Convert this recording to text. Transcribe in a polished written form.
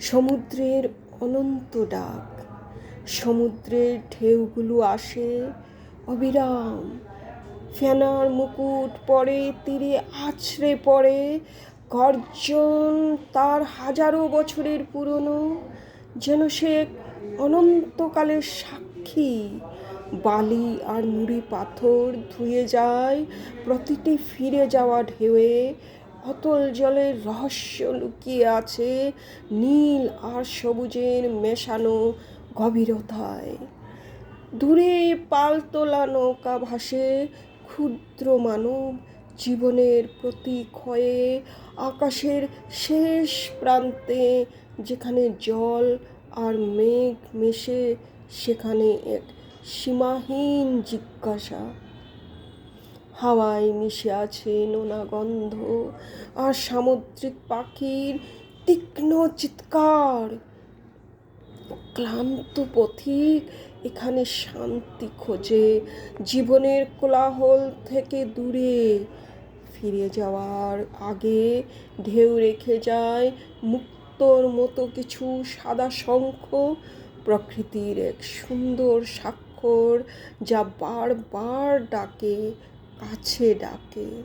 সমুদ্রের অনন্ত ডাক। সমুদ্রের ঢেউগুলো আসে অবিরাম, ফেনার মুকুট পড়ে, তীরে আছড়ে পড়ে। গর্জন তার হাজারো বছরের পুরনো, যেন সে অনন্তকালের সাক্ষী। বালি আর নুড়ি পাথর ধুয়ে যায় প্রতিটি ফিরে যাওয়া ঢেউয়ে। অতল জলের রহস্য লুকিয়ে আছে নীল আর সবুজের মেশানো গভীরতায়। দূরে পালতোলা নৌকা ভাসে, ক্ষুদ্র মানব জীবনের প্রতীক হয়ে। আকাশের শেষ প্রান্তে যেখানে জল আর মেঘ মেশে, সেখানে এক সীমাহীন জিজ্ঞাসা। হাওয়ায় মিশে আছে নোনা গন্ধ আর সামুদ্রিক পাখির তীক্ষ্ণ চিৎকার। ক্লান্ত পথিক এখানে শান্তি খোঁজে, জীবনের কোলাহল থেকে দূরে। ফিরে যাওয়ার আগে ঢেউ রেখে যায় মুক্তোর মতো কিছু সাদা শঙ্খ, প্রকৃতির এক সুন্দর স্বাক্ষর যা বারবার ডাকে, কাছে ডাকে।